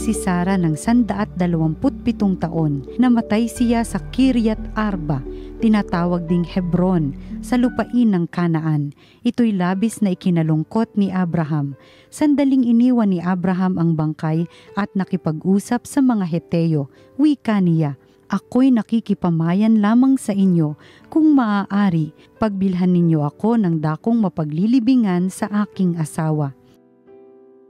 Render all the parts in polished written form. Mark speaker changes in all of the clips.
Speaker 1: si Sara ng 127 taon. Namatay siya sa Kiryat Arba, tinatawag ding Hebron, sa lupain ng Kanaan. Ito'y labis na ikinalungkot ni Abraham. Sandaling iniwan ni Abraham ang bangkay at nakipag-usap sa mga Heteo. Wika niya, "Ako'y nakikipamayan lamang sa inyo. Kung maaari, pagbilhan ninyo ako ng dakong mapaglilibingan sa aking asawa."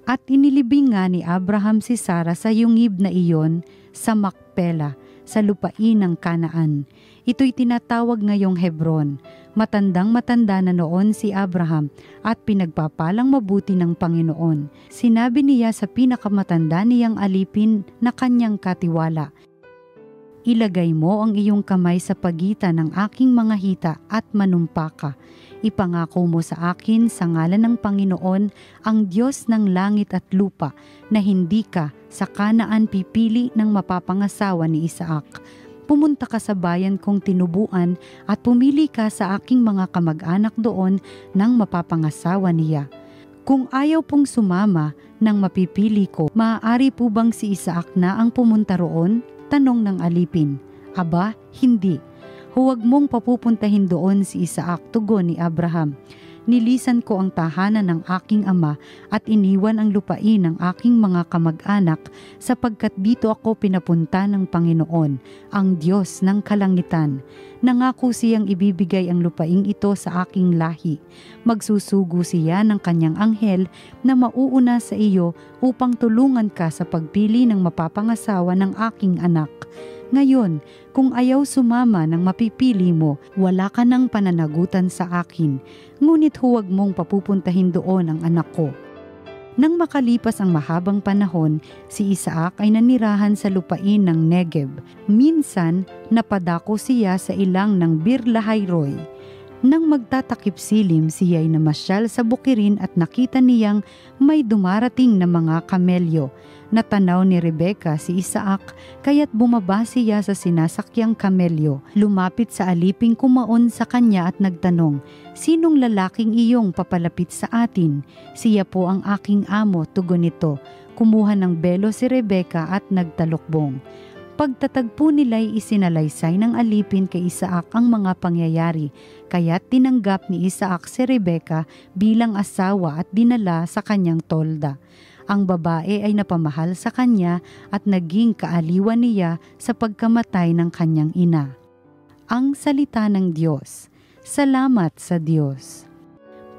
Speaker 1: At inilibing nga ni Abraham si Sara sa yungib na iyon sa Makpela, sa lupain ng Kanaan. Ito'y tinatawag ngayong Hebron. Matandang-matanda na noon si Abraham at pinagpapalang mabuti ng Panginoon. Sinabi niya sa pinakamatanda niyang alipin na kanyang katiwala, "Ilagay mo ang iyong kamay sa pagitan ng aking mga hita at manumpa ka. Ipangako mo sa akin sa ngalan ng Panginoon, ang Diyos ng langit at lupa, na hindi ka sa Kanaan pipili ng mapapangasawa ni Isaac. Pumunta ka sa bayan kong tinubuan at pumili ka sa aking mga kamag-anak doon ng mapapangasawa niya. Kung ayaw pong sumama ng mapipili ko, maaari po bang si Isaac na ang pumunta roon?" Tanong ng alipin. "Aba, hindi. Huwag mong papupuntahin doon si Isaac," tugon ni Abraham. "Nilisan ko ang tahanan ng aking ama at iniwan ang lupain ng aking mga kamag-anak sapagkat dito ako pinapunta ng Panginoon, ang Diyos ng kalangitan. Nangako siyang ibibigay ang lupaing ito sa aking lahi. Magsusugo siya ng kanyang anghel na mauuna sa iyo upang tulungan ka sa pagpili ng mapapangasawa ng aking anak. Ngayon, kung ayaw sumama ng mapipili mo, wala ka ng pananagutan sa akin, ngunit huwag mong papupuntahin doon ang anak ko." Nang makalipas ang mahabang panahon, si Isaac ay nanirahan sa lupain ng Negev. Minsan, napadako siya sa ilang ng Bir-lahai-roi. Nang magtatakip silim, siya'y namasyal sa bukirin at nakita niyang may dumarating na mga kamelyo. Natanaw ni Rebeka si Isaac, kaya't bumaba siya sa sinasakyang kamelyo. Lumapit sa aliping kumaon sa kanya at nagtanong, "Sinong lalaking iyong papalapit sa atin?" "Siya po ang aking amo," tugon nito. Kumuha ng belo si Rebeka at nagtalokbong. Pagtatagpo nila'y isinalaysay ng alipin kay Isaac ang mga pangyayari, kaya't tinanggap ni Isaac si Rebeka bilang asawa at dinala sa kanyang tolda. Ang babae ay napamahal sa kanya at naging kaaliwan niya sa pagkamatay ng kanyang ina. Ang salita ng Diyos. Salamat sa Diyos.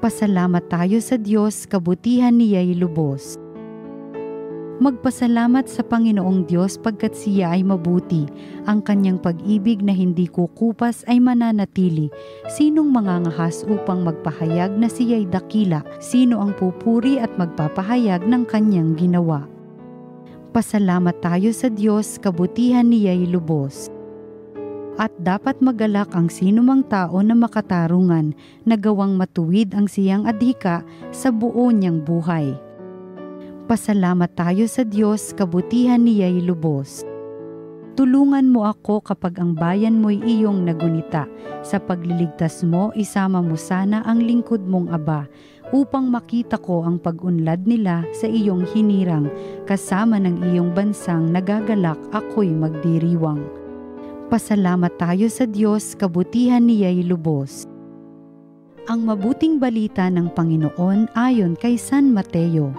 Speaker 1: Pasalamat tayo sa Diyos, kabutihan niya'y lubos. Magpasalamat sa Panginoong Diyos pagkat siya ay mabuti. Ang kanyang pag-ibig na hindi kukupas ay mananatili. Sinong mangangahas upang magpahayag na siya'y dakila? Sino ang pupuri at magpapahayag ng kanyang ginawa? Pasalamat tayo sa Diyos, kabutihan niya'y lubos. At dapat magalak ang sinumang tao na makatarungan, na gawang matuwid ang siyang adhika sa buo niyang buhay. Pasalamat tayo sa Diyos, kabutihan niya'y lubos. Tulungan mo ako kapag ang bayan mo'y iyong nagunita. Sa pagliligtas mo, isama mo sana ang lingkod mong Aba, upang makita ko ang pag-unlad nila sa iyong hinirang. Kasama ng iyong bansang nagagalak, ako'y magdiriwang. Pasalamat tayo sa Diyos, kabutihan niya'y lubos. Ang mabuting balita ng Panginoon ayon kay San Mateo.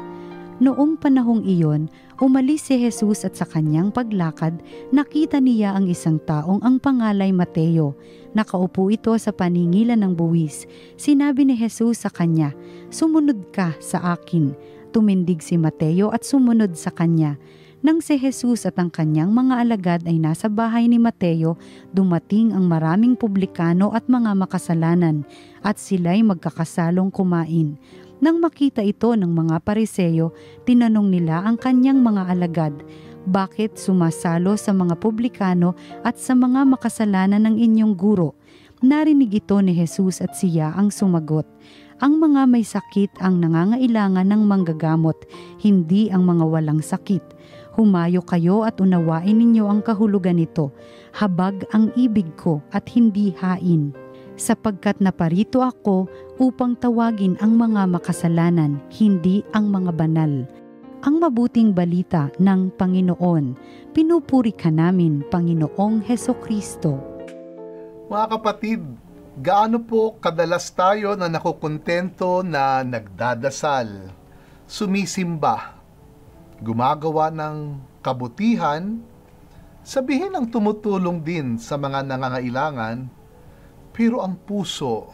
Speaker 1: Noong panahong iyon, umalis si Jesus at sa kanyang paglakad, nakita niya ang isang taong ang pangalay Mateo. Nakaupo ito sa paningilan ng buwis. Sinabi ni Jesus sa kanya, "Sumunod ka sa akin." Tumindig si Mateo at sumunod sa kanya. Nang si Jesus at ang kanyang mga alagad ay nasa bahay ni Mateo, dumating ang maraming publikano at mga makasalanan, at sila'y magkakasalong kumain. Nang makita ito ng mga Pariseo, tinanong nila ang kanyang mga alagad, "Bakit sumasalo sa mga publikano at sa mga makasalanan ng inyong guro?" Narinig ito ni Jesus at siya ang sumagot, "Ang mga may sakit ang nangangailangan ng manggagamot, hindi ang mga walang sakit. Humayo kayo at unawain ninyo ang kahulugan nito. Habag ang ibig ko at hindi hain. Sapagkat naparito ako upang tawagin ang mga makasalanan, hindi ang mga banal." ang mabuting balita ng Panginoon. Pinupuri ka namin, Panginoong Hesukristo.
Speaker 2: Mga kapatid, gaano po kadalas tayo na nakukontento na nagdadasal, sumisimba, gumagawa ng kabutihan, sabihin ang tumutulong din sa mga nangangailangan, pero ang puso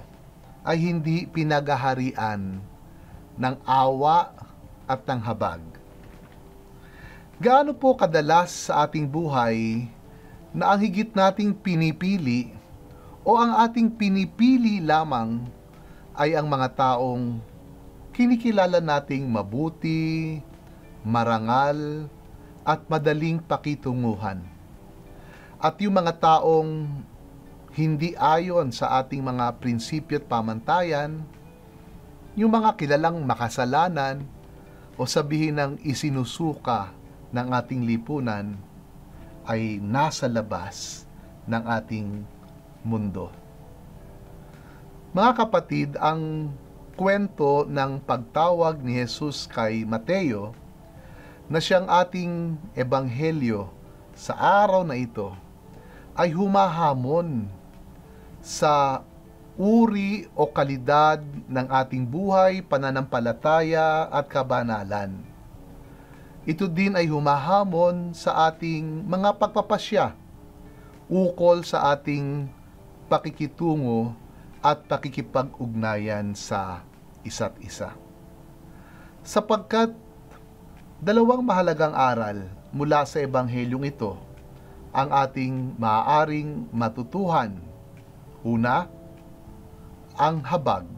Speaker 2: ay hindi pinagaharian ng awa at ng habag. Gaano po kadalas sa ating buhay na ang higit nating pinipili o ang ating pinipili lamang ay ang mga taong kinikilala nating mabuti, marangal, at madaling pakitunguhan. At yung mga taong hindi ayon sa ating mga prinsipyo at pamantayan, yung mga kilalang makasalanan o sabihin ng isinusuka ng ating lipunan ay nasa labas ng ating mundo. Mga kapatid, ang kwento ng pagtawag ni Jesus kay Mateo na siyang ating ebanghelyo sa araw na ito ay humahamon sa uri o kalidad ng ating buhay, pananampalataya at kabanalan. Ito din ay humahamon sa ating mga pagpapasya, ukol sa ating pakikitungo at pakikipag-ugnayan sa isa't isa. Sapagkat dalawang mahalagang aral mula sa ebanghelyong ito ang ating maaaring matutuhan. Una, ang habag,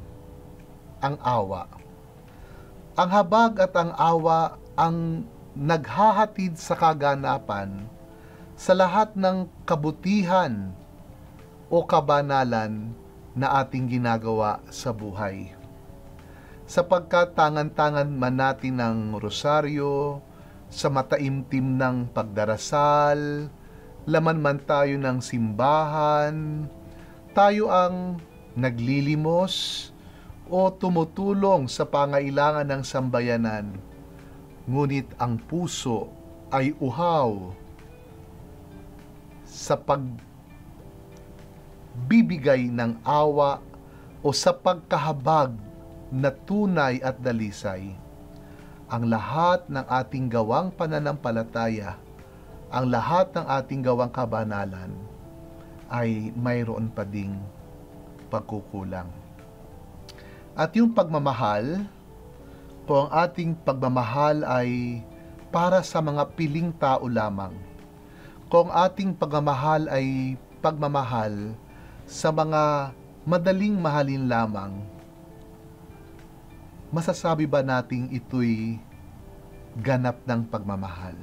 Speaker 2: ang awa. Ang habag at ang awa ang naghahatid sa kaganapan sa lahat ng kabutihan o kabanalan na ating ginagawa sa buhay. Sapagkat tangan-tangan man natin ng rosaryo, sa mataimtim ng pagdarasal, laman man tayo ng simbahan, tayo ang naglilimos o tumutulong sa pangailangan ng sambayanan, ngunit ang puso ay uhaw sa pagbibigay ng awa o sa pagkahabag na tunay at dalisay. Ang lahat ng ating gawang pananampalataya, ang lahat ng ating gawang kabanalan ay mayroon pa ding pagkukulang. At yung pagmamahal, kung ang ating pagmamahal ay para sa mga piling tao lamang, kung ating pagmamahal ay pagmamahal sa mga madaling mahalin lamang, masasabi ba nating ito'y ganap ng pagmamahal?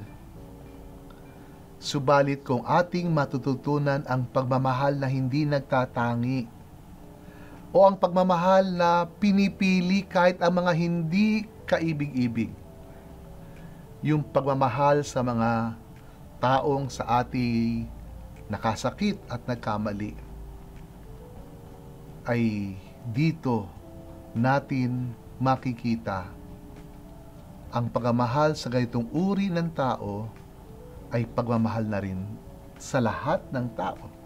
Speaker 2: Subalit kung ating matututunan ang pagmamahal na hindi nagtatangi, o ang pagmamahal na pinipili kahit ang mga hindi kaibig-ibig, yung pagmamahal sa mga taong sa ating nakasakit at nagkamali, ay dito natin makikita ang pagmamahal sa ganitong uri ng tao ay pagmamahal na rin sa lahat ng tao.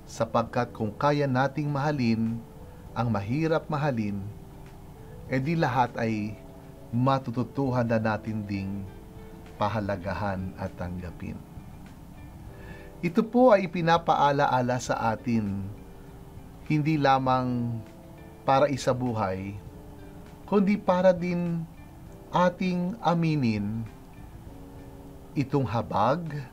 Speaker 2: Sapagkat kung kaya nating mahalin ang mahirap mahalin, edi lahat ay matututuhan na natin ding pahalagahan at tanggapin. Ito po ay ipinapaalaala sa atin, hindi lamang para isabuhay, kundi para din ating aminin itong habag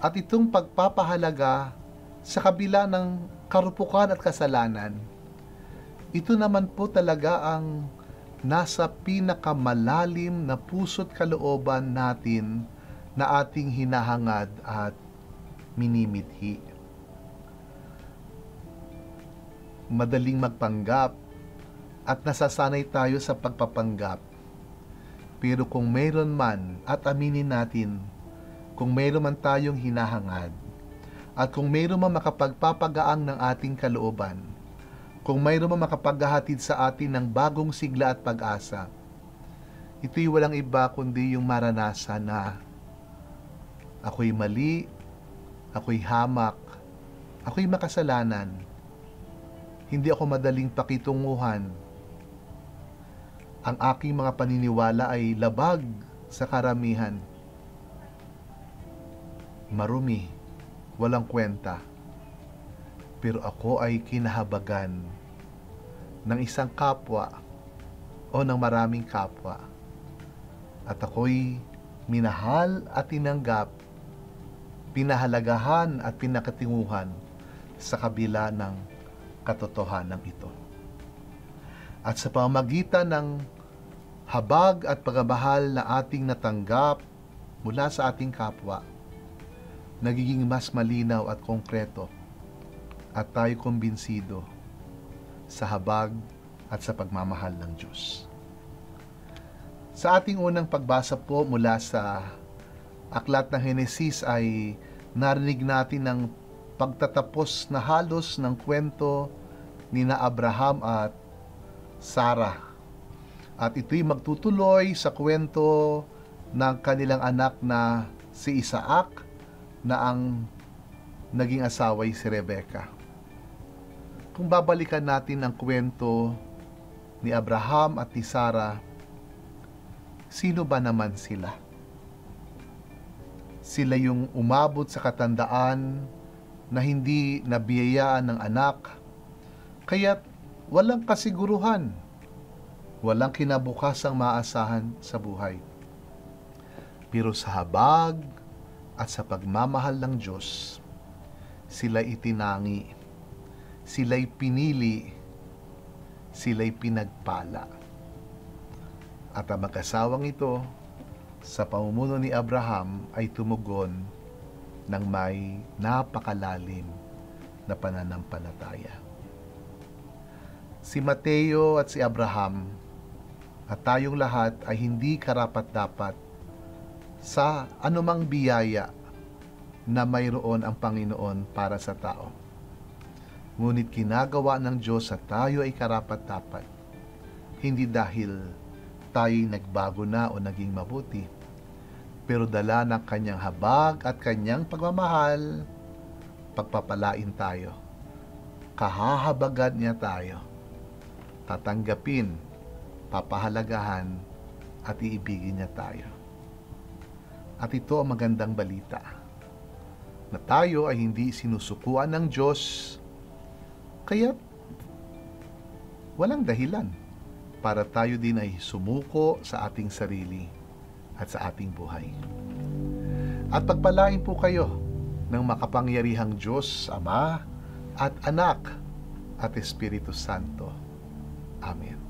Speaker 2: at itong pagpapahalaga sa kabila ng karupukan at kasalanan. Ito naman po talaga ang nasa pinakamalalim na puso't kalooban natin na ating hinahangad at minimithi. Madaling magpanggap at nasasanay tayo sa pagpapanggap. Pero kung mayroon man, at aminin natin, kung mayroon man tayong hinahangad, at kung mayroon man makapagpapagaang ng ating kalooban, kung mayroon man makapaghahatid sa atin ng bagong sigla at pag-asa, Ito'y walang iba kundi yung maranasan na ako'y mali, ako'y hamak, ako'y makasalanan. Hindi ako madaling pakitunguhan. Ang aking mga paniniwala ay labag sa karamihan. Marumi, walang kwenta. Pero ako ay kinahabagan ng isang kapwa o ng maraming kapwa. At ako'y minahal at tinanggap, pinahalagahan at pinakatinguhan sa kabila ng katotohanan ito. At sa pamamagitan ng habag at pagmamahal na ating natanggap mula sa ating kapwa, nagiging mas malinaw at konkreto at tayo kumbinsido sa habag at sa pagmamahal ng Diyos. Sa ating unang pagbasa po mula sa aklat ng Henesis ay narinig natin ang pagtatapos na halos ng kwento ni na Abraham at Sarah. At ito'y magtutuloy sa kwento ng kanilang anak na si Isaac na ang naging asaway si Rebecca. Kung babalikan natin ang kwento ni Abraham at ni Sarah, sino ba naman sila? Sila yung umabot sa katandaan na hindi nabiyayaan ng anak, kaya't walang kasiguruhan, walang kinabukasang maasahan sa buhay. Pero sa habag at sa pagmamahal ng Diyos, sila'y itinangi, sila'y pinili, sila'y pinagpala. At ang mag-asawang ito, sa pamumuno ni Abraham ay tumugon ng may napakalalim na pananampalataya. Si Mateo at si Abraham at tayong lahat ay hindi karapat-dapat sa anumang biyaya na mayroon ang Panginoon para sa tao. Ngunit ginagawa ng Diyos at tayo ay karapat-dapat, hindi dahil tayo'y nagbago na o naging mabuti, pero dala ng kanyang habag at kanyang pagmamahal, pagpapalain tayo, kahahabagan niya tayo, tatanggapin, papahalagahan, at iibigin niya tayo. At ito ang magandang balita, na tayo ay hindi sinusukuan ng Diyos, kaya walang dahilan para tayo din ay sumuko sa ating sarili at sa ating buhay. At pagpalain po kayo ng makapangyarihang Diyos, Ama at Anak at Espiritu Santo. Amen.